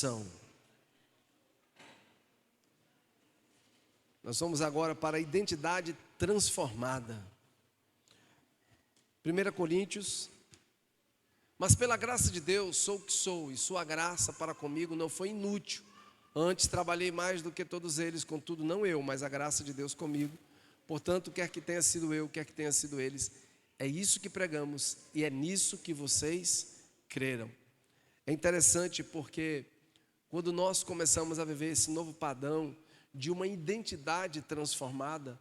oração. Nós vamos agora para a identidade transformada. 1 Coríntios. Mas pela graça de Deus sou o que sou, e sua graça para comigo não foi inútil. Antes trabalhei mais do que todos eles, contudo não eu, mas a graça de Deus comigo. Portanto, quer que tenha sido eu, quer que tenha sido eles, é isso que pregamos e é nisso que vocês creram. É interessante porque quando nós começamos a viver esse novo padrão de uma identidade transformada,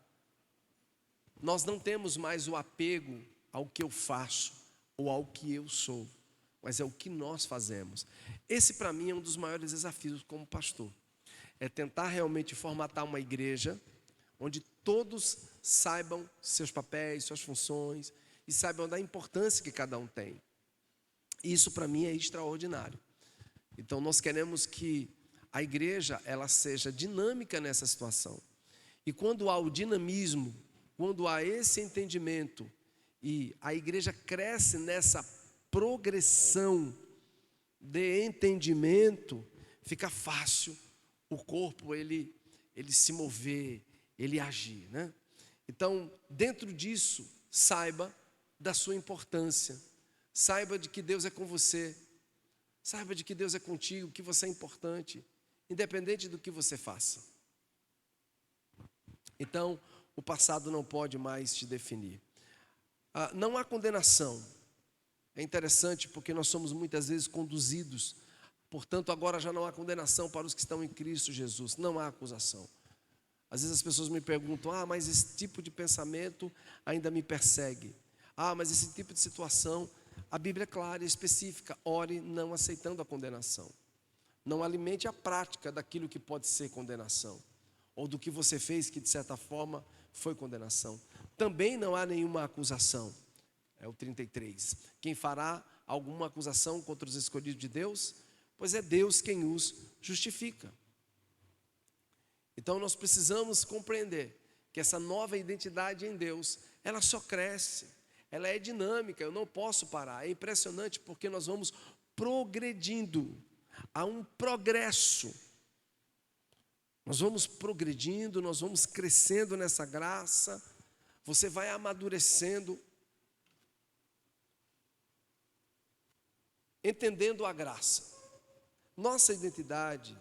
nós não temos mais o apego ao que eu faço ou ao que eu sou, mas é o que nós fazemos. Esse para mim é um dos maiores desafios como pastor, é tentar realmente formatar uma igreja onde todos saibam seus papéis, suas funções e saibam da importância que cada um tem. Isso para mim é extraordinário. Então nós queremos que a igreja ela seja dinâmica nessa situação. E quando há o dinamismo, quando há esse entendimento e a igreja cresce nessa progressão de entendimento, fica fácil o corpo ele se mover, ele agir, né? Então, dentro disso, saiba da sua importância, saiba de que Deus é com você, saiba de que Deus é contigo, que você é importante, independente do que você faça. Então, o passado não pode mais te definir. Não há condenação. É interessante porque nós somos muitas vezes conduzidos, portanto agora já não há condenação para os que estão em Cristo Jesus, não há acusação. Às vezes as pessoas me perguntam, mas esse tipo de pensamento ainda me persegue. Mas esse tipo de situação, a Bíblia é clara e específica, ore não aceitando a condenação. Não alimente a prática daquilo que pode ser condenação, ou do que você fez que de certa forma foi condenação. Também não há nenhuma acusação, é o 33. Quem fará alguma acusação contra os escolhidos de Deus? Pois é Deus quem os justifica. Então nós precisamos compreender que essa nova identidade em Deus, ela só cresce, ela é dinâmica, eu não posso parar. É impressionante porque nós vamos progredindo, há um progresso. Nós vamos progredindo, nós vamos crescendo nessa graça, você vai amadurecendo, entendendo a graça. Nossa identidade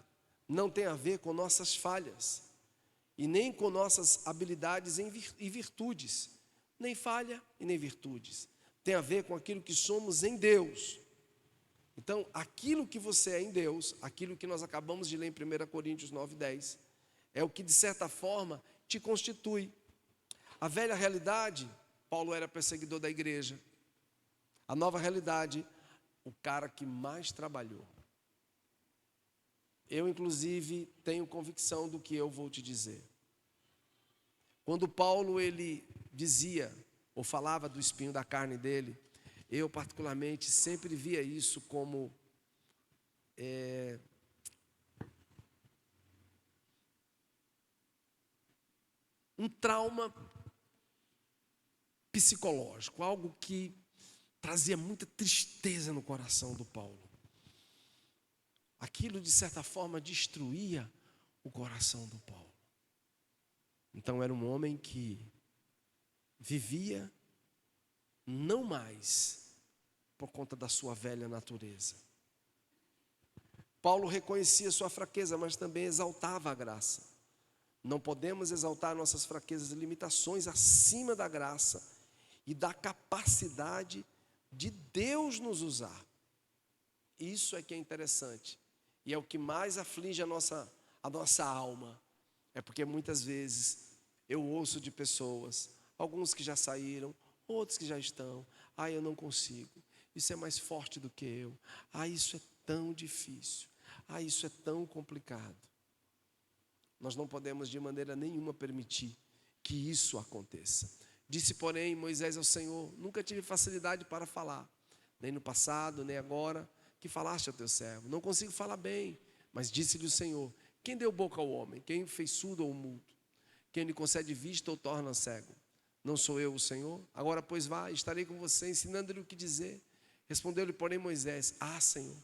não tem a ver com nossas falhas, e nem com nossas habilidades e virtudes, nem falha e nem virtudes. Tem a ver com aquilo que somos em Deus. Então, aquilo que você é em Deus, aquilo que nós acabamos de ler em 1 Coríntios 9:10, é o que de certa forma te constitui. A velha realidade, Paulo era perseguidor da igreja. A nova realidade, o cara que mais trabalhou. Eu, inclusive, tenho convicção do que eu vou te dizer. Quando Paulo, ele dizia, ou falava do espinho da carne dele, eu particularmente sempre via isso como um trauma psicológico, algo que trazia muita tristeza no coração do Paulo. Aquilo de certa forma destruía o coração do Paulo. Então era um homem que vivia não mais por conta da sua velha natureza. Paulo reconhecia sua fraqueza, mas também exaltava a graça. Não podemos exaltar nossas fraquezas e limitações acima da graça e da capacidade de Deus nos usar. Isso é que é interessante. E é o que mais aflige a nossa alma. É porque muitas vezes eu ouço de pessoas, alguns que já saíram, outros que já estão. Eu não consigo. Isso é mais forte do que eu. Isso é tão difícil. Isso é tão complicado. Nós não podemos de maneira nenhuma permitir que isso aconteça. Disse, porém, Moisés ao Senhor, nunca tive facilidade para falar, nem no passado, nem agora, que falaste ao teu servo. Não consigo falar bem, mas disse-lhe o Senhor, quem deu boca ao homem? Quem fez surdo ou mudo? Quem lhe concede vista ou torna cego? Não sou eu o Senhor? Agora, pois vá, estarei com você, ensinando-lhe o que dizer. Respondeu-lhe, porém, Moisés, Senhor,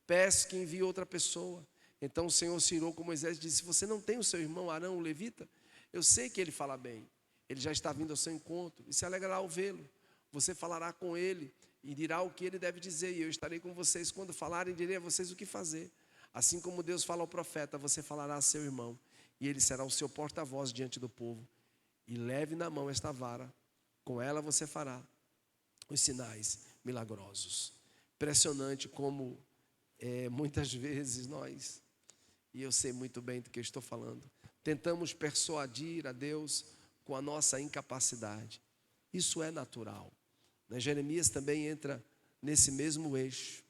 peço que envie outra pessoa. Então o Senhor se irou com Moisés e disse: você não tem o seu irmão Arão, o levita? Eu sei que ele fala bem, ele já está vindo ao seu encontro e se alegrará ao vê-lo. Você falará com ele e dirá o que ele deve dizer, e eu estarei com vocês quando falarem, e direi a vocês o que fazer. Assim como Deus fala ao profeta, você falará a seu irmão, e ele será o seu porta-voz diante do povo. E leve na mão esta vara, com ela você fará os sinais milagrosos. Impressionante como muitas vezes nós, e eu sei muito bem do que eu estou falando, tentamos persuadir a Deus com a nossa incapacidade. Isso é natural. Jeremias também entra nesse mesmo eixo.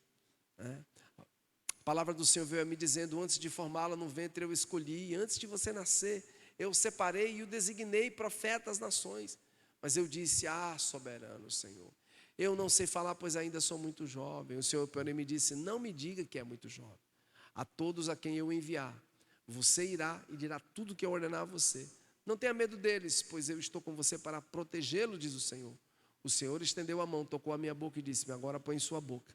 A palavra do Senhor veio a me dizendo: antes de formá-la no ventre eu escolhi, e antes de você nascer eu separei e o designei profeta às nações. Mas eu disse: soberano Senhor, eu não sei falar, pois ainda sou muito jovem. O Senhor, porém, me disse: não me diga que é muito jovem. A todos a quem eu enviar, você irá e dirá tudo o que eu ordenar a você. Não tenha medo deles, pois eu estou com você para protegê-lo, diz o Senhor. O Senhor estendeu a mão, tocou a minha boca e disse-me: agora põe em sua boca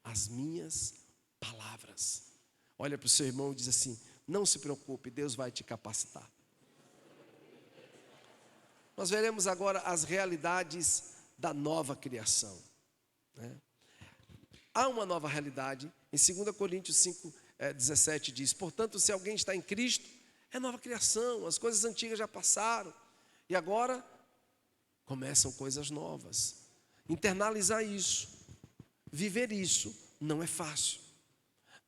as minhas palavras. Olha para o seu irmão e diz assim: não se preocupe, Deus vai te capacitar. Nós veremos agora as realidades da nova criação. Há uma nova realidade. Em 2 Coríntios 5:17 diz: portanto, se alguém está em Cristo, é nova criação, as coisas antigas já passaram, e agora começam coisas novas. Internalizar isso, viver isso, não é fácil.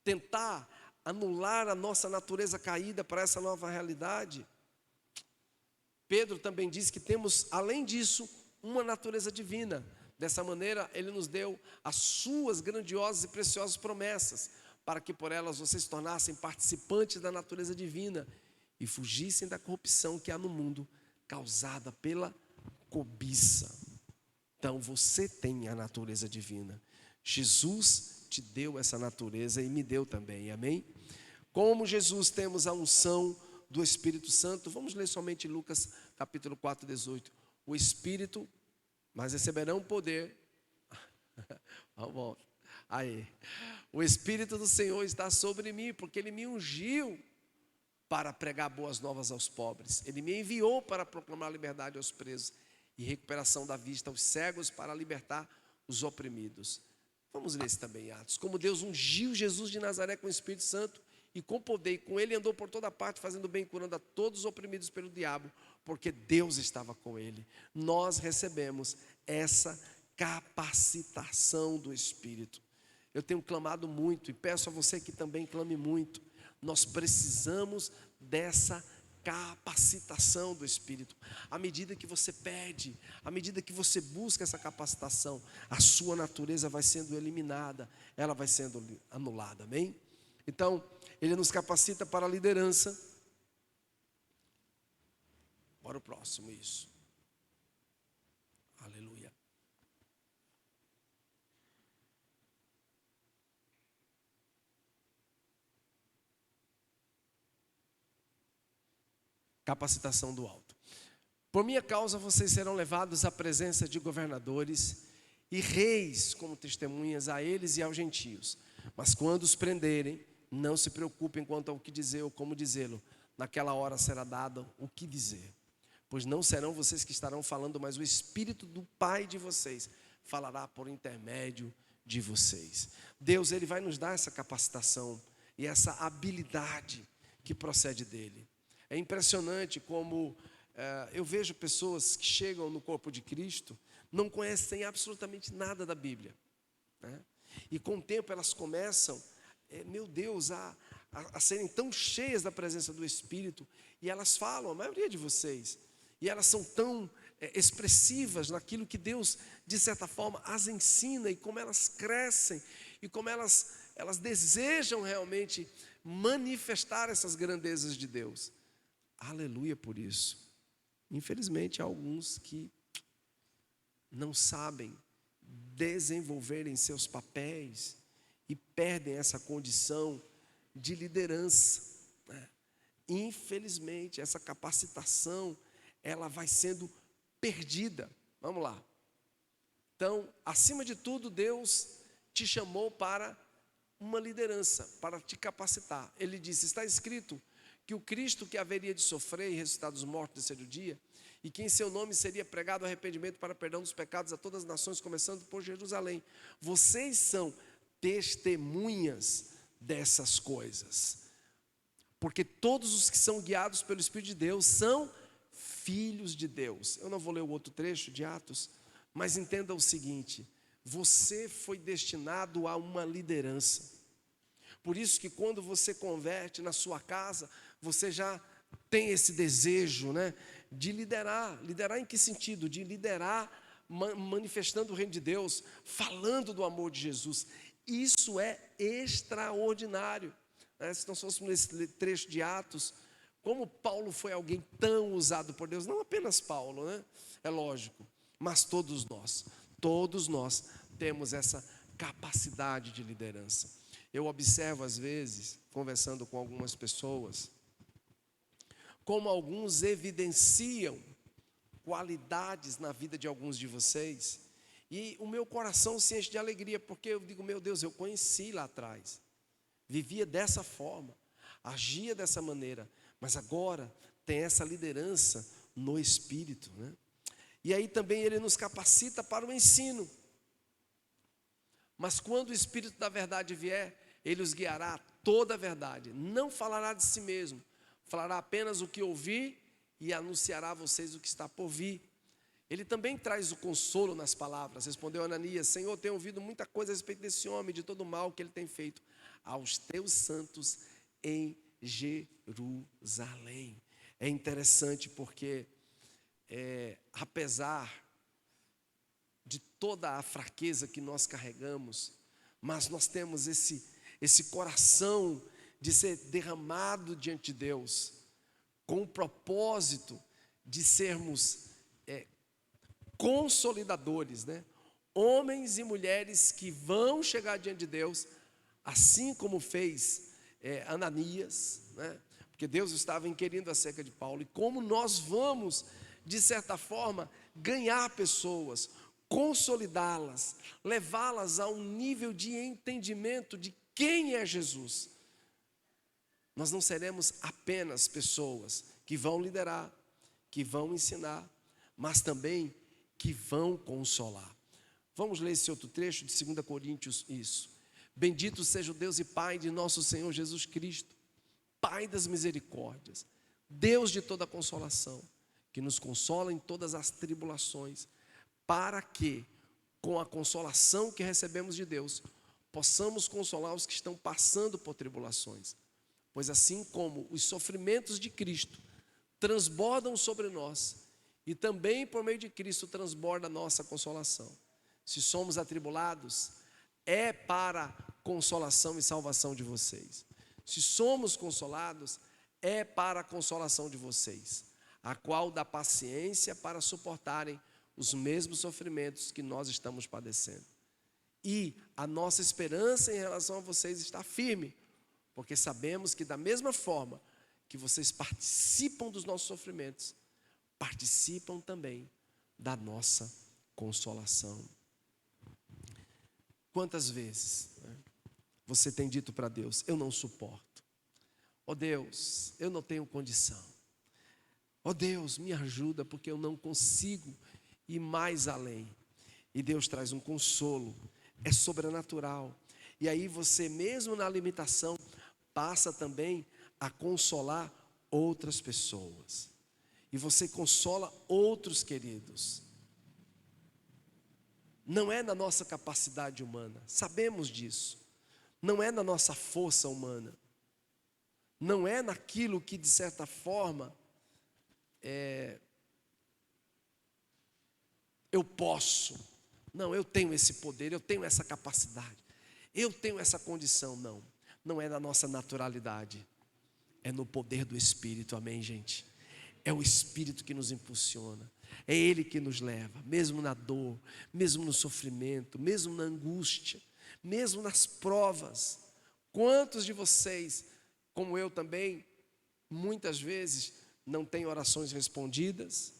Tentar anular a nossa natureza caída para essa nova realidade. Pedro também diz que temos, além disso, uma natureza divina. Dessa maneira, ele nos deu as suas grandiosas e preciosas promessas, para que por elas vocês se tornassem participantes da natureza divina e fugissem da corrupção que há no mundo, causada pela cobiça. Então você tem a natureza divina. Jesus te deu essa natureza e me deu também, amém? Como Jesus temos a unção do Espírito Santo, vamos ler somente Lucas capítulo 4:18. O Espírito, mas receberão poder. Vamos, aí. O Espírito do Senhor está sobre mim, porque Ele me ungiu para pregar boas novas aos pobres. Ele me enviou para proclamar liberdade aos presos e recuperação da vista aos cegos, para libertar os oprimidos. Vamos ler isso também em Atos. Como Deus ungiu Jesus de Nazaré com o Espírito Santo e com poder, e com ele andou por toda parte, fazendo bem, curando a todos os oprimidos pelo diabo, porque Deus estava com ele. Nós recebemos essa capacitação do Espírito. Eu tenho clamado muito, e peço a você que também clame muito. Nós precisamos dessa capacitação do Espírito. À medida que você pede, à medida que você busca essa capacitação, a sua natureza vai sendo eliminada, ela vai sendo anulada, amém? Então, Ele nos capacita para a liderança. Bora o próximo, isso. Aleluia. Capacitação do alto. Por minha causa vocês serão levados à presença de governadores e reis como testemunhas a eles e aos gentios. Mas quando os prenderem, não se preocupem quanto ao que dizer ou como dizê-lo. Naquela hora será dado o que dizer. Pois não serão vocês que estarão falando, mas o Espírito do Pai de vocês falará por intermédio de vocês. Deus, Ele vai nos dar essa capacitação e essa habilidade que procede dEle. É impressionante como eu vejo pessoas que chegam no corpo de Cristo, não conhecem absolutamente nada da Bíblia, né? E com o tempo elas começam, meu Deus, a serem tão cheias da presença do Espírito, e elas falam, a maioria de vocês, e elas são tão expressivas naquilo que Deus, de certa forma, as ensina, e como elas crescem, e como elas desejam realmente manifestar essas grandezas de Deus. Aleluia por isso. Infelizmente há alguns que não sabem desenvolverem seus papéis e perdem essa condição de liderança, né? Infelizmente essa capacitação ela vai sendo perdida. Vamos lá. Então, acima de tudo, Deus te chamou para uma liderança para te capacitar. Ele disse: está escrito que o Cristo que haveria de sofrer e ressuscitar dos mortos no terceiro dia, e que em seu nome seria pregado arrependimento para perdão dos pecados a todas as nações, começando por Jerusalém. Vocês são testemunhas dessas coisas, porque todos os que são guiados pelo Espírito de Deus são filhos de Deus. Eu não vou ler o outro trecho de Atos, mas entenda o seguinte: você foi destinado a uma liderança. Por isso que quando você converte na sua casa, você já tem esse desejo, né, de liderar. Liderar em que sentido? De liderar manifestando o reino de Deus, falando do amor de Jesus. Isso é extraordinário. Se nós fôssemos nesse trecho de Atos, como Paulo foi alguém tão usado por Deus, não apenas Paulo, né? É lógico, mas todos nós temos essa capacidade de liderança. Eu observo às vezes, conversando com algumas pessoas, como alguns evidenciam qualidades na vida de alguns de vocês, e o meu coração se enche de alegria, porque eu digo: meu Deus, eu conheci lá atrás, vivia dessa forma, agia dessa maneira, mas agora tem essa liderança no Espírito, né? E aí também ele nos capacita para o ensino. Mas quando o Espírito da verdade vier, ele os guiará a toda a verdade. Não falará de si mesmo, falará apenas o que ouvir e anunciará a vocês o que está por vir. Ele também traz o consolo nas palavras. Respondeu Ananias: Senhor, tenho ouvido muita coisa a respeito desse homem, de todo o mal que ele tem feito aos teus santos em Jerusalém. É interessante porque, apesar de toda a fraqueza que nós carregamos, mas nós temos esse coração de ser derramado diante de Deus, com o propósito de sermos consolidadores, né? Homens e mulheres que vão chegar diante de Deus, assim como fez Ananias, né? Porque Deus estava inquirindo acerca de Paulo, e como nós vamos, de certa forma, ganhar pessoas, consolidá-las, levá-las a um nível de entendimento de quem é Jesus. Nós não seremos apenas pessoas que vão liderar, que vão ensinar, mas também que vão consolar. Vamos ler esse outro trecho de 2 Coríntios, isso. Bendito seja o Deus e Pai de nosso Senhor Jesus Cristo, Pai das misericórdias, Deus de toda consolação, que nos consola em todas as tribulações, para que, com a consolação que recebemos de Deus, possamos consolar os que estão passando por tribulações. Pois assim como os sofrimentos de Cristo transbordam sobre nós, e também por meio de Cristo transborda a nossa consolação. Se somos atribulados, é para consolação e salvação de vocês. Se somos consolados, é para a consolação de vocês, a qual dá paciência para suportarem os mesmos sofrimentos que nós estamos padecendo. E a nossa esperança em relação a vocês está firme, porque sabemos que da mesma forma que vocês participam dos nossos sofrimentos, participam também da nossa consolação. Quantas vezes você tem dito para Deus: eu não suporto, ó Deus, eu não tenho condição, ó Deus, me ajuda porque eu não consigo ir mais além. E Deus traz um consolo, é sobrenatural, e aí você, mesmo na limitação, passa também a consolar outras pessoas. E você consola outros queridos. Não é na nossa capacidade humana, sabemos disso. Não é na nossa força humana. Não é naquilo que, de certa forma, eu posso. Não, eu tenho esse poder, eu tenho essa capacidade, eu tenho essa condição. Não, não é na nossa naturalidade. É no poder do Espírito, amém, gente? É o Espírito que nos impulsiona, é Ele que nos leva, mesmo na dor, mesmo no sofrimento, mesmo na angústia, mesmo nas provas. Quantos de vocês, como eu também, muitas vezes não têm orações respondidas,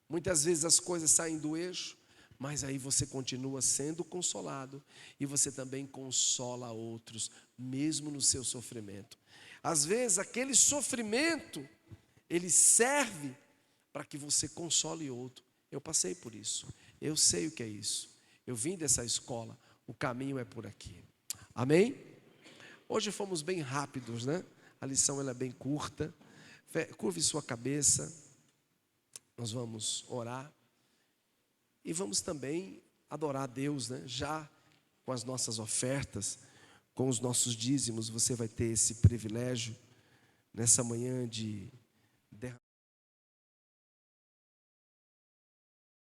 muitas vezes as coisas saem do eixo, Mas aí você continua sendo consolado e você também consola outros, mesmo no seu sofrimento. Às vezes aquele sofrimento, ele serve para que você console outro. Eu passei por isso, eu sei o que é isso. Eu vim dessa escola, o caminho é por aqui. Amém? Hoje fomos bem rápidos, né? A lição ela é bem curta. Curve sua cabeça, nós vamos orar. E vamos também adorar a Deus, né? Já com as nossas ofertas, com os nossos dízimos, você vai ter esse privilégio nessa manhã de